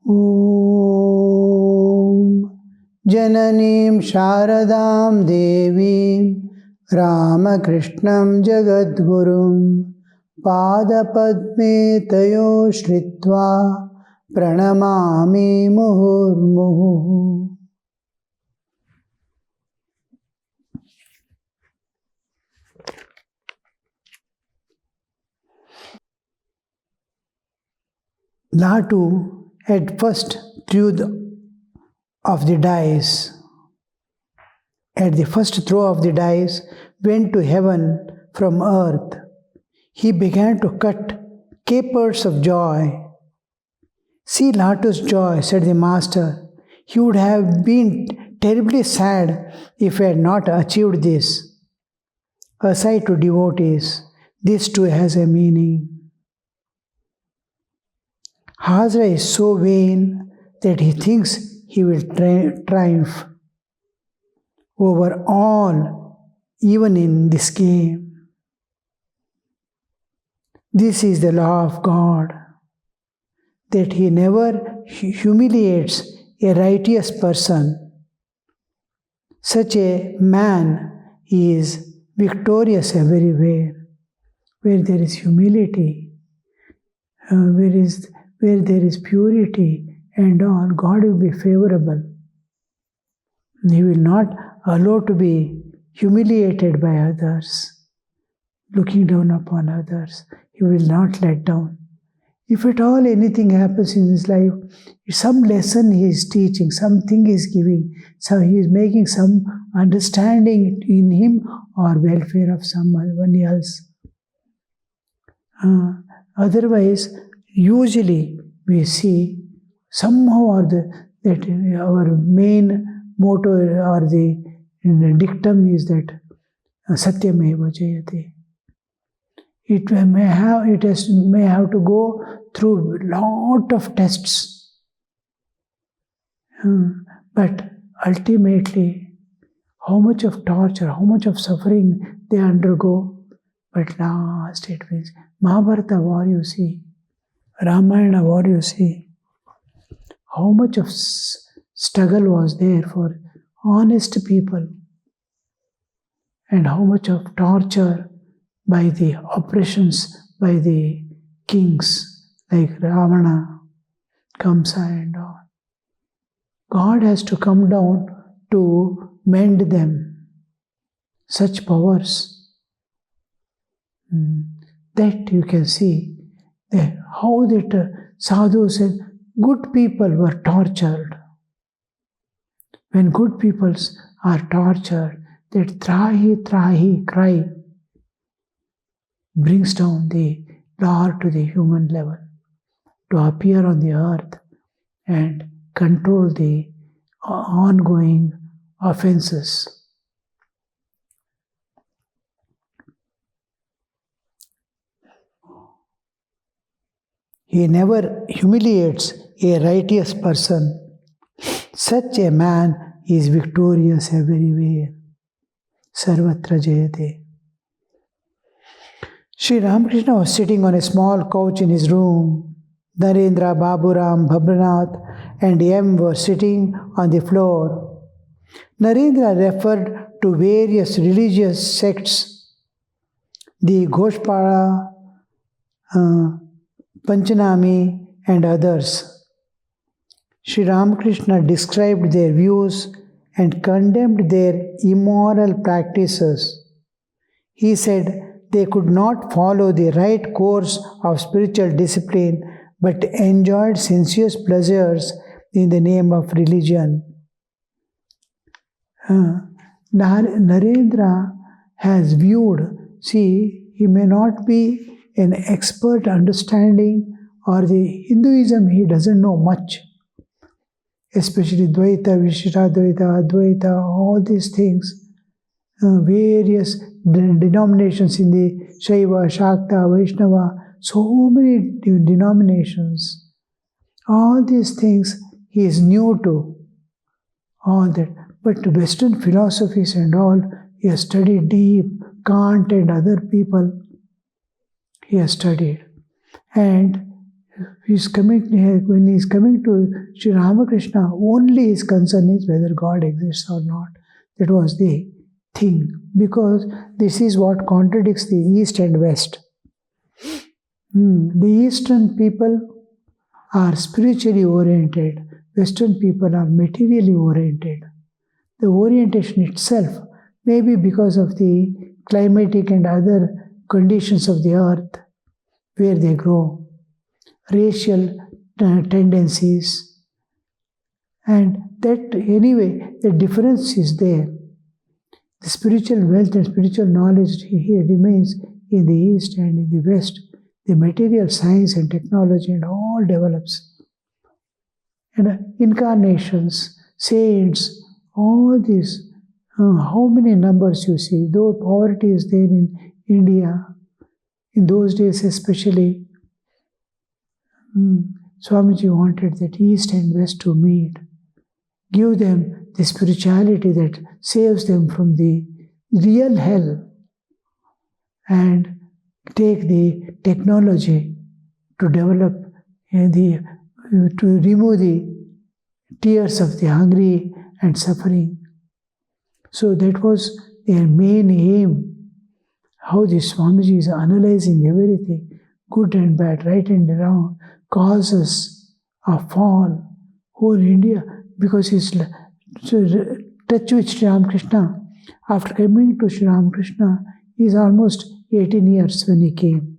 Om Jananim Sharadam Devim Ramakrishnam Jagadgurum Padapadme Tayo Shritva Pranamami Muhurmuhu. Latu at first threw of the dice. At the first throw of the dice, went to heaven from earth. He began to cut capers of joy. See Latu's joy, said the master. He would have been terribly sad if he had not achieved this. Aside to devotees, this too has a meaning. Hazra is so vain that he thinks he will triumph over all, even in this game. This is the law of God, that he never humiliates a righteous person. Such a man is victorious everywhere. Where there is humility, where there is purity and all, God will be favorable. He will not allow to be humiliated by others, looking down upon others. He will not let down. If at all anything happens in his life, some lesson he is teaching, something he is giving, so he is making some understanding in him or welfare of someone else. Otherwise, usually we see somehow or that our main motto or the dictum is that Satyameva Jayate. It may have to go through lot of tests, but ultimately, how much of torture, how much of suffering they undergo. But last it means Mahabharata war you see, Ramayana war you see, how much of struggle was there for honest people, and how much of torture by the oppressions by the kings like Ravana, Kamsa and all. God has to come down to mend them. Such powers. That you can see how that sadhu said good people were tortured. When good peoples are tortured, that trahi cry brings down the Lord to the human level to appear on the earth and control the ongoing offenses. He never humiliates a righteous person. Such a man is victorious everywhere. Sarvatra Jayate. Sri Ramakrishna was sitting on a small couch in his room. Narendra, Baburam, Bhabranath and M were sitting on the floor. Narendra referred to various religious sects, the Ghoshpala, Panchanami and others. Sri Ramakrishna described their views and condemned their immoral practices. He said they could not follow the right course of spiritual discipline but enjoyed sensuous pleasures in the name of religion. Narendra has viewed, see, he may not be an expert understanding or the Hinduism, he doesn't know much. Especially Dvaita, Vishishadvaita, Advaita, all these things, various denominations in the Shaiva, Shakta, Vaishnava, so many denominations. All these things he is new to, all that. But Western philosophies and all, he has studied deep, Kant and other people, he has studied. And When he is coming to Sri Ramakrishna, only his concern is whether God exists or not. That was the thing, because this is what contradicts the East and West. The Eastern people are spiritually oriented, Western people are materially oriented. The orientation itself may be because of the climatic and other conditions of the earth where they grow, racial tendencies, and that anyway, the difference is there. The spiritual wealth and spiritual knowledge here remains in the East and in the West. The material science and technology and all develops. And incarnations, saints, all these, how many numbers you see, though poverty is there in India, in those days especially, Swamiji wanted that East and West to meet, give them the spirituality that saves them from the real hell, and take the technology to develop to remove the tears of the hungry and suffering. So that was their main aim. How the Swamiji is analyzing everything, good and bad, right and wrong, causes of fall, whole India, because he's touch with Sri Ramakrishna. After coming to Sri Ramakrishna, he's almost 18 years when he came.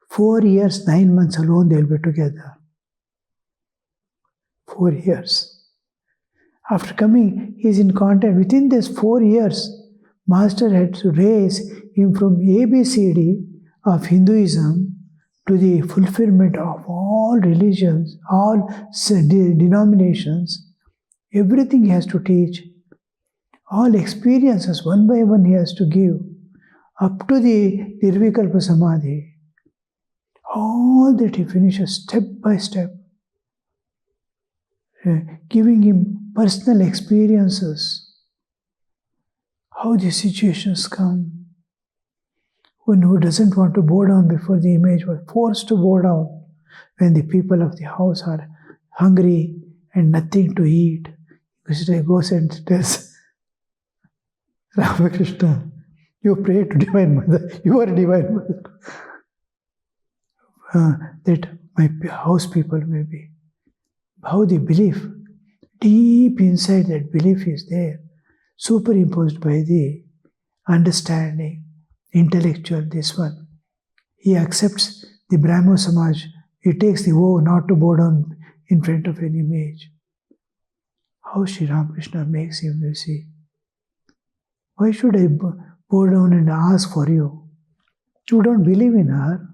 4 years, 9 months alone they'll be together. 4 years. After coming, he's in contact. Within these 4 years, Master had to raise him from ABCD of Hinduism to the fulfillment of all religions, all denominations. Everything he has to teach. All experiences, one by one, he has to give. Up to the Nirvikalpa Samadhi. All that he finishes step by step. Giving him personal experiences. How the situations come. One who doesn't want to bow down before the image was forced to bow down when the people of the house are hungry and nothing to eat. Krishna goes and tells Ramakrishna, you pray to Divine Mother, you are Divine Mother. That my house people may be. How the belief, deep inside that belief is there, superimposed by the understanding, intellectual, this one. He accepts the Brahmo Samaj. He takes the vow not to bow down in front of an image. How Sri Ramakrishna makes him, you see. Why should I bow down and ask for you? You don't believe in her.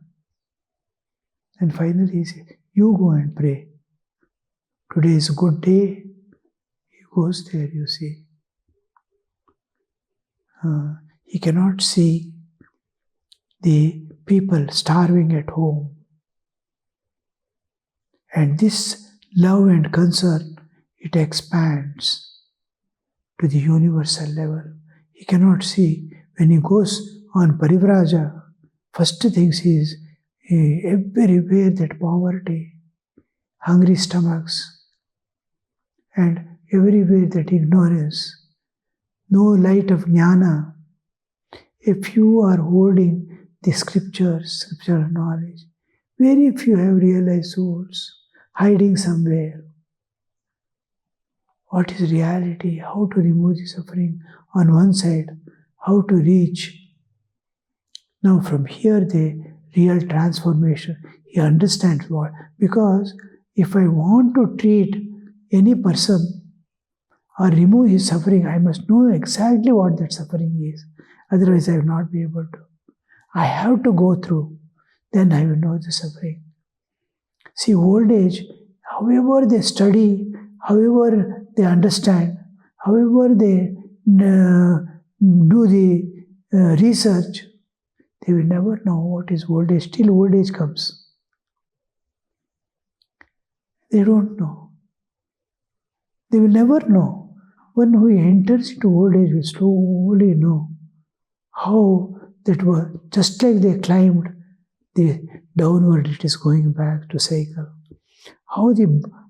And finally he says, you go and pray. Today is a good day. He goes there, you see. He cannot see the people starving at home. And this love and concern, it expands to the universal level. He cannot see. When he goes on Parivraja, first things is everywhere that poverty, hungry stomachs, and everywhere that ignorance, no light of jnana. If you are holding the scriptures, scriptural knowledge, very few have realized souls hiding somewhere. What is reality? How to remove the suffering on one side? How to reach? Now from here the real transformation. He understands what. Because if I want to treat any person or remove his suffering, I must know exactly what that suffering is. Otherwise I will not be able to. I have to go through. Then I will know the suffering. See, old age, however they study, however they understand, however they do the research, they will never know what is old age till old age comes. They don't know. They will never know. One who enters into old age will slowly know how that was. Just like they climbed the downward it is going back to cycle. How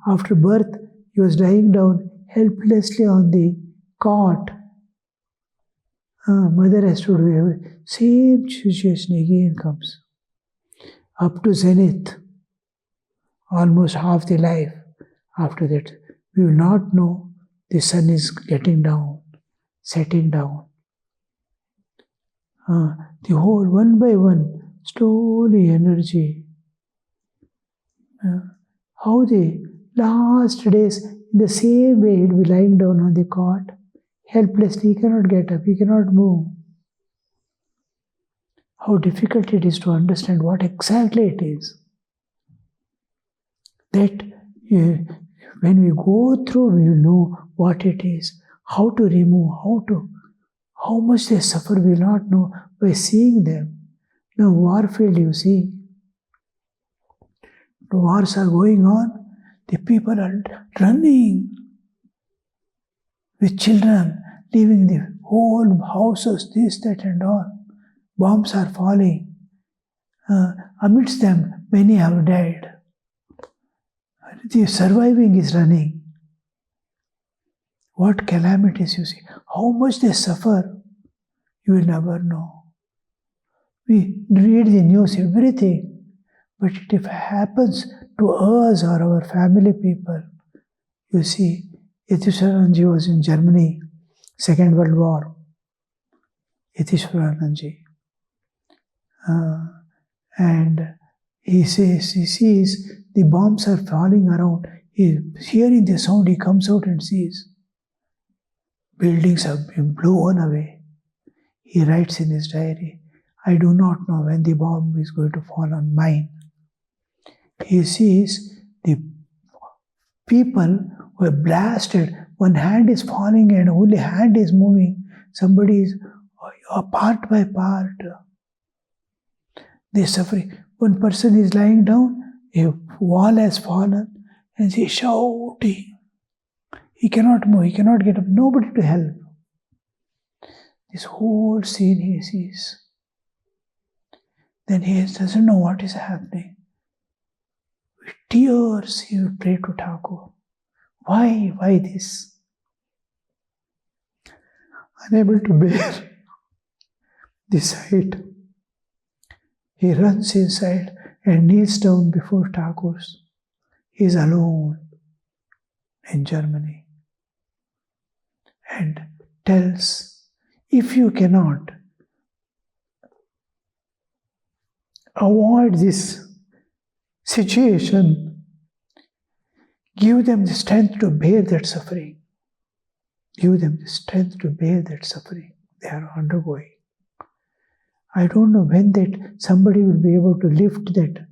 after birth he was lying down helplessly on the cot. Mother has to do everything. Same situation again comes. Up to zenith, almost half the life. After that, we will not know the sun is getting down, setting down. The whole, one by one, slowly energy. How the last days, in the same way, he will be lying down on the cot, helplessly, he cannot get up, he cannot move. How difficult it is to understand what exactly it is. That when we go through, we will know what it is, how to remove, how much they suffer, we will not know by seeing them. Now, warfield, you see, the wars are going on, the people are running with children, leaving the whole houses, this, that, and all. Bombs are falling. Amidst them, many have died. The surviving is running. What calamities you see. How much they suffer, you will never know. We read the news, everything. But if it happens to us or our family people, you see, Vivekananda-ji was in Germany, Second World War. Vivekananda-ji. And he sees the bombs are falling around. He hearing the sound, he comes out and sees buildings have been blown away. He writes in his diary, I do not know when the bomb is going to fall on mine. He sees the people who are blasted. One hand is falling and only hand is moving. Somebody is part by part. They are suffering. One person is lying down, a wall has fallen, and he is shouting. He cannot move, he cannot get up, nobody to help. This whole scene he sees. Then he doesn't know what is happening. With tears he will pray to Thakur. Why this? Unable to bear the sight, he runs inside and kneels down before Thakur's. He is alone in Germany and tells, if you cannot avoid this situation, give them the strength to bear that suffering. Give them the strength to bear that suffering they are undergoing. I don't know when that somebody will be able to lift that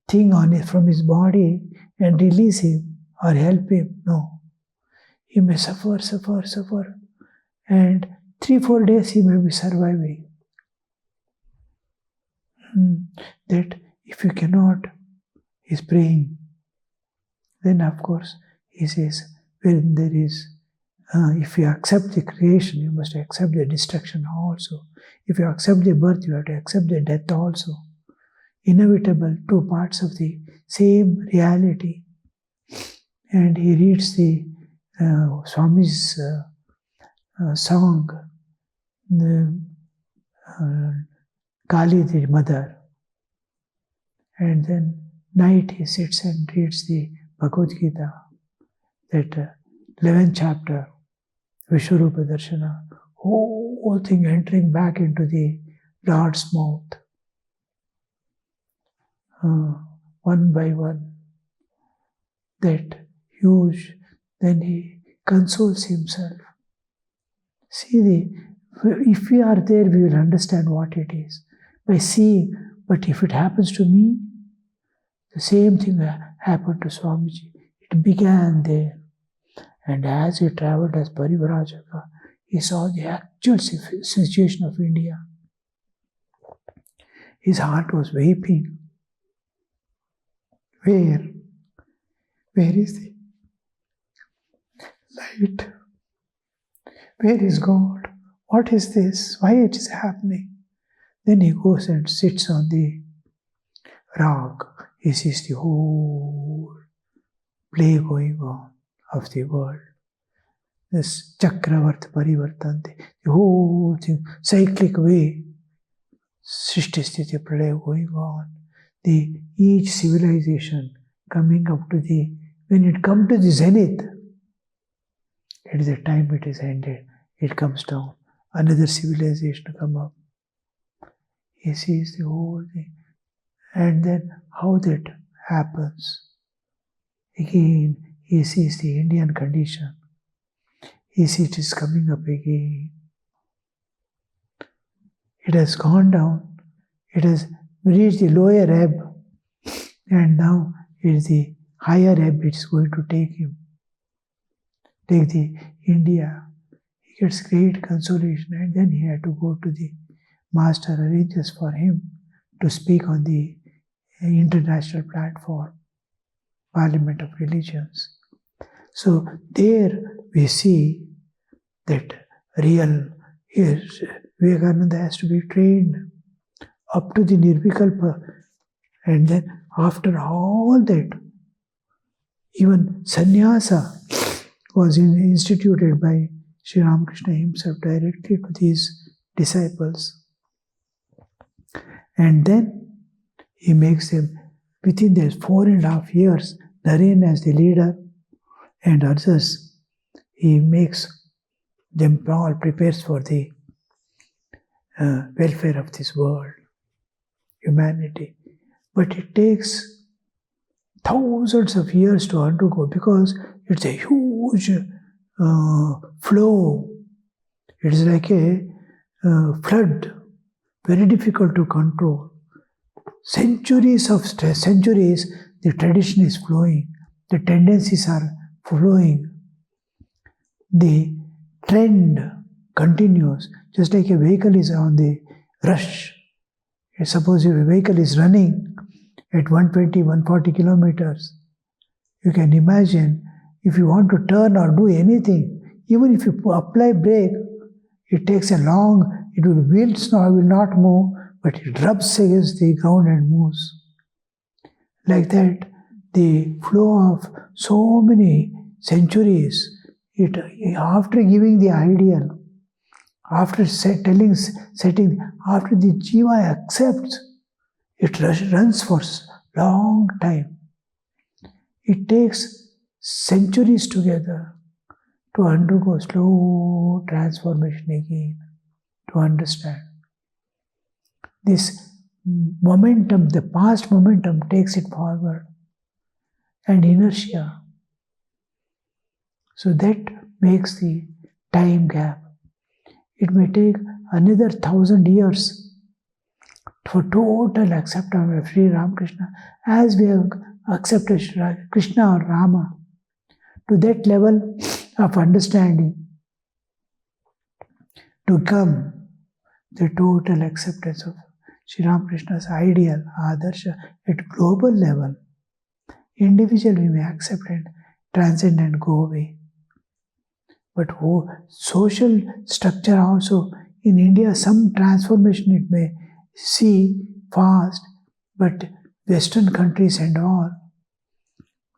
thing on it from his body and release him or help him. No. He may suffer. And 3-4 days he may be surviving. That if you cannot, he's praying. Then of course he says, when there is, if you accept the creation, you must accept the destruction also. If you accept the birth, you have to accept the death also. Inevitable, two parts of the same reality. And he reads the Swami's song, the Kali, the mother. And then night he sits and reads the Bhagavad Gita, that 11th chapter, Vishwarupa Darshana, whole thing entering back into the Lord's mouth. One by one, that huge, then he consoles himself. See, if we are there, we will understand what it is. By seeing, but if it happens to me, the same thing happened to Swamiji. It began there. And as he traveled as Parivrajaka, he saw the actual situation of India. His heart was weeping. Where is the light? Where is God? What is this? Why it is happening? Then he goes and sits on the rock, he sees the whole play going on of the world. This Chakravart Parivartante, the whole thing, cyclic way, Srishti Sthiti Pralaya going on. Each civilization coming up to when it comes to the zenith, it is the time it is ended. It comes down. Another civilization come up. He sees the whole thing. And then how that happens. Again, he sees the Indian condition. He sees it is coming up again. It has gone down. It has reached the lower ebb. And now it is the higher ebb it is going to take him. Take the India. He gets great consolation, and then he had to go to the master, arranges for him to speak on the international platform, Parliament of Religions. So there we see that real Vivekananda has to be trained up to the Nirvikalpa, and then after all that, even sannyasa was instituted by Sri Ramakrishna himself directly to these disciples. And then he makes them, within those 4.5 years, Naren as the leader and others, he makes them all, prepares for the welfare of this world, humanity. But it takes thousands of years to undergo because it's a huge flow. It is like a flood, very difficult to control. Centuries of centuries, the tradition is flowing, the tendencies are flowing, the trend continues, just like a vehicle is on the rush. Suppose if a vehicle is running at 120, 140 kilometers, you can imagine if you want to turn or do anything, even if you apply brake, it takes a long, wheels will not move, but it rubs against the ground and moves. Like that, the flow of so many centuries, after giving the ideal, after setting, after the jiva accepts, it runs for long time. It takes centuries together to undergo slow transformation again, to understand. This momentum, the past momentum takes it forward, and inertia. So that makes the time gap. It may take another 1,000 years for total acceptance of Sri Ramakrishna, as we have accepted Krishna or Rama, to that level of understanding, to come the total acceptance of Sri Ramakrishna's ideal, Adarsha, at global level. Individually we may accept and transcend and go away. But social structure also, in India, some transformation it may see fast, but Western countries and all,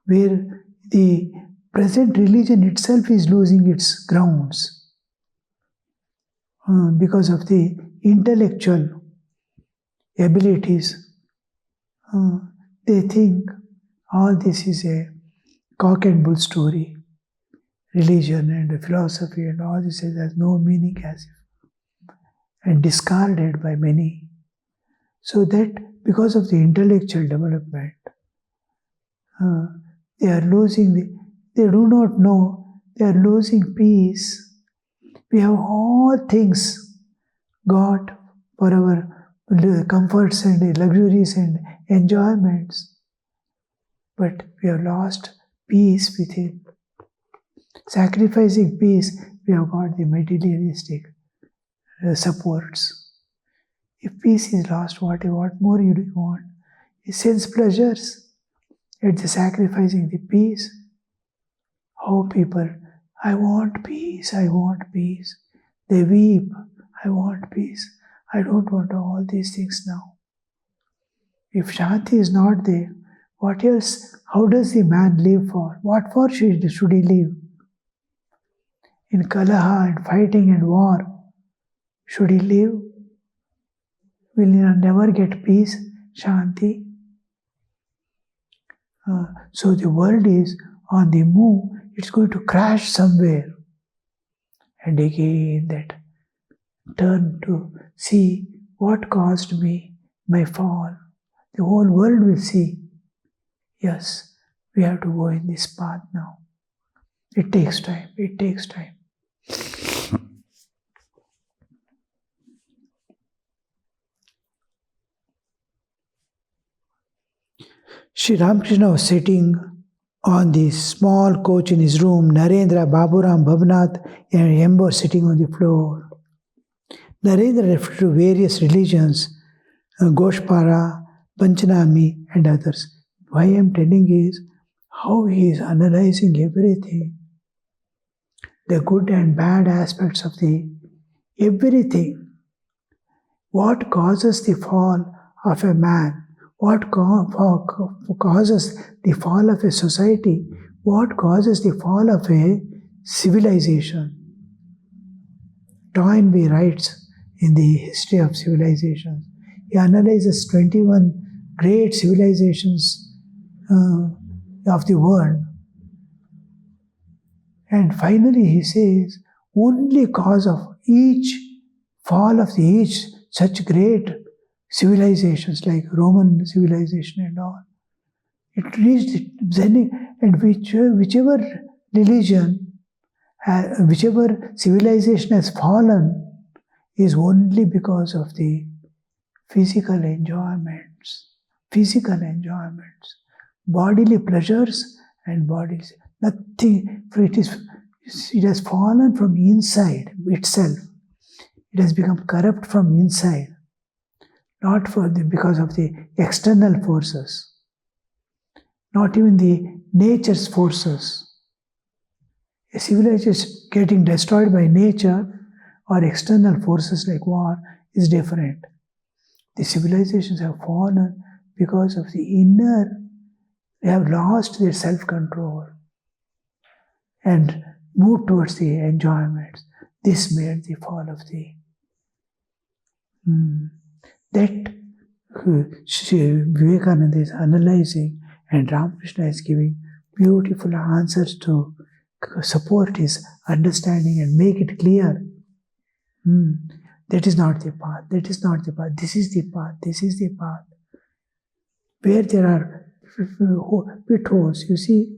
where the present religion itself is losing its grounds because of the intellectual abilities. They think all this is a cock and bull story. Religion and philosophy and all this has no meaning as if, and discarded by many. So that because of the intellectual development, they are losing they do not know, they are losing peace. We have all things got for our comforts and luxuries and enjoyments, but we have lost peace within. Sacrificing peace, we have got the materialistic supports. If peace is lost, what more you want? Sense pleasures at the sacrificing the peace. How people, I want peace, I want peace. They weep, I want peace. I don't want all these things now. If Shanti is not there, what else? How does the man live for? What for should he live? In Kalaha and fighting and war, should he live? Will he never get peace, Shanti? So the world is on the move, it's going to crash somewhere. And again that turn to see what caused me my fall. The whole world will see, yes, we have to go in this path now. It takes time, it takes time. Sri Ramakrishna was sitting on the small couch in his room. Narendra, Baburam, Bhavnath and M were sitting on the floor. Narendra referred to various religions, Goshpara, Panchanami and others. Why I am telling is how he is analyzing everything. The good and bad aspects of the everything. What causes the fall of a man? What causes the fall of a society? What causes the fall of a civilization? Toynbee writes in the history of civilizations. He analyzes 21 great civilizations of the world. And finally he says, only cause of each fall of each such great civilizations like Roman civilization and all, it reached the zenith, and whichever religion, whichever civilization has fallen is only because of the physical enjoyments, bodily pleasures and bodies. Nothing, for it has fallen from inside itself. It has become corrupt from inside. Not because of the external forces, not even the nature's forces. A civilization getting destroyed by nature or external forces like war is different. The civilizations have fallen because of the inner, they have lost their self-control and moved towards the enjoyments. This made the fall of the that Vivekananda is analyzing and Ramakrishna is giving beautiful answers to support his understanding and make it clear. That is not the path, that is not the path, this is the path, this is the path. Where there are pitfalls, you see,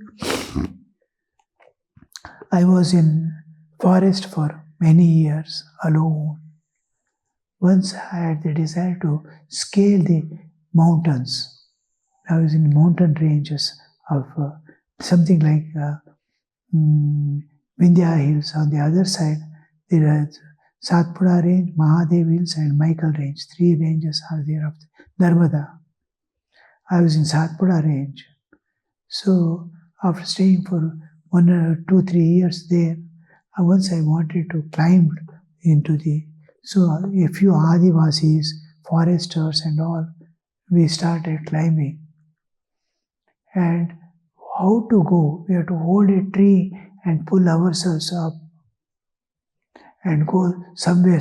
I was in forest for many years alone. Once I had the desire to scale the mountains. I was in mountain ranges of something like Vindhya Hills. On the other side, there are Satpura range, Mahadev Hills and Michael range. 3 ranges are there of Narmada. I was in Satpura range. So after staying for 1 or 2, 3 years there, once I wanted to climb into the... So a few Adivasis, foresters and all, we started climbing. And how to go? We have to hold a tree and pull ourselves up and go somewhere.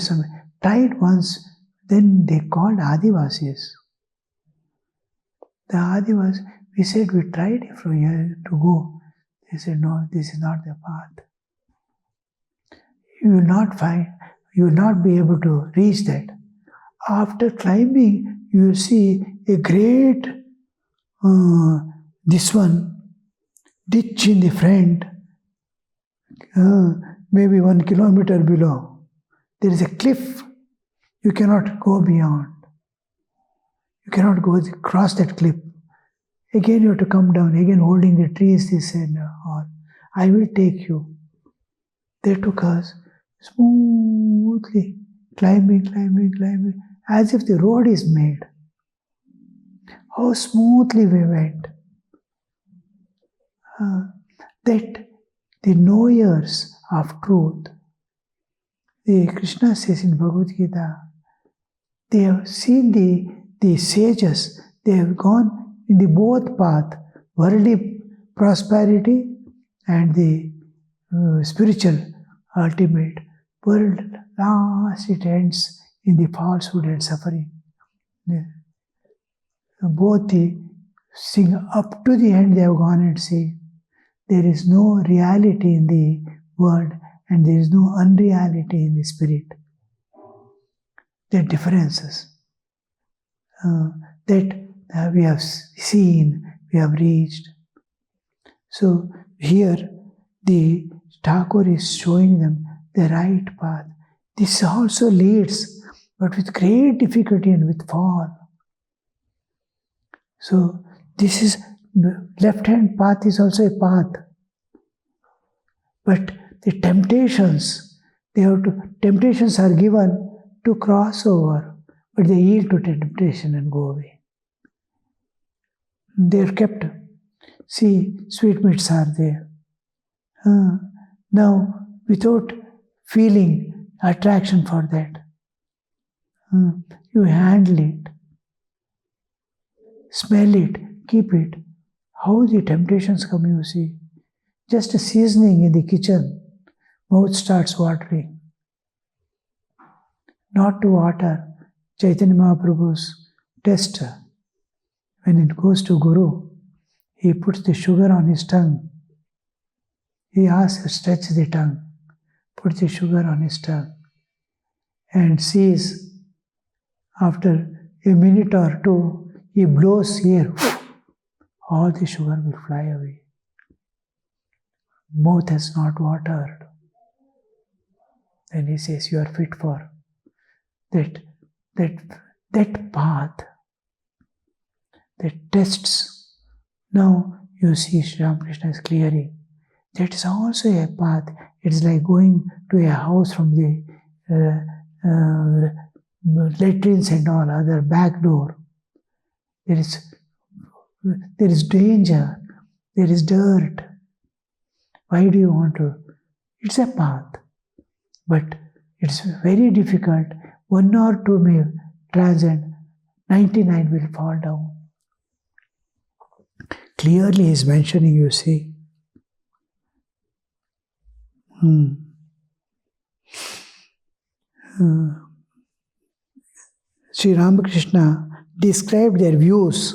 Tried once, then they called Adivasis. The Adivasis, we said we tried from here to go. They said, no, this is not the path. You will not find, you will not be able to reach that. After climbing, you will see a great, ditch in the front, maybe 1 kilometer below. There is a cliff. You cannot go beyond. You cannot go across that cliff. Again, you have to come down, again holding the trees, this and all. I will take you. They took us smoothly, climbing, as if the road is made. How smoothly we went. That the knowers of truth, the Krishna says in Bhagavad Gita, they have seen the sages, They have gone in the both path, worldly prosperity and the spiritual ultimate world. Last it ends in the falsehood and suffering. Both the sing up to the end they have gone and say there is no reality in the world and there is no unreality in the spirit. The differences that we have seen, we have reached. So here the Thakur is showing them the right path. This also leads, but with great difficulty and with fall. So this is left-hand path is also a path. But the temptations, temptations are given to cross over, but they yield to temptation and go away. They are kept. See, sweetmeats are there. Now, without feeling attraction for that, you handle it, smell it, keep it. How the temptations come, you see. Just a seasoning in the kitchen, mouth starts watering. Not to water. Chaitanya Mahaprabhu's test, when it goes to Guru, he puts the sugar on his tongue. He asks to stretch the tongue, puts the sugar on his tongue, and sees after a minute or two, he blows here, all the sugar will fly away. Mouth has not watered. Then he says, you are fit for that path, that tests. Now you see Sri Ramakrishna is clearing. That is also a path. It is like going to a house from the latrines and all other back door. There is danger. There is dirt. Why do you want to? It's a path. But it's very difficult. 1 or 2 may transcend. 99 will fall down. Clearly he is mentioning, you see. Sri Ramakrishna described their views,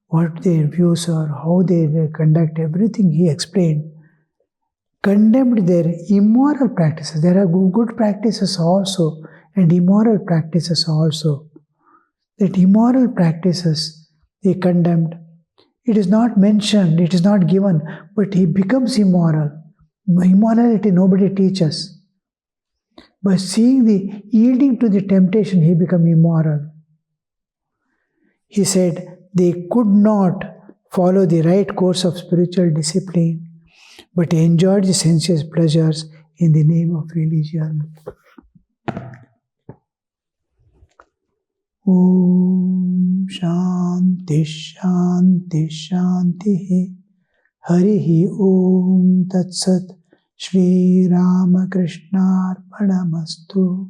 what their views are, how they conduct everything he explained. Condemned their immoral practices. There are good practices also and immoral practices also. That immoral practices he condemned. It is not mentioned, it is not given, but he becomes immoral. Immorality nobody teaches. By seeing the yielding to the temptation, he became immoral. He said they could not follow the right course of spiritual discipline, but enjoyed the sensuous pleasures in the name of religion. Om Shanti Shanti Shanti Harihi Om Tat Sat Shri Ramakrishna Arpanamastu.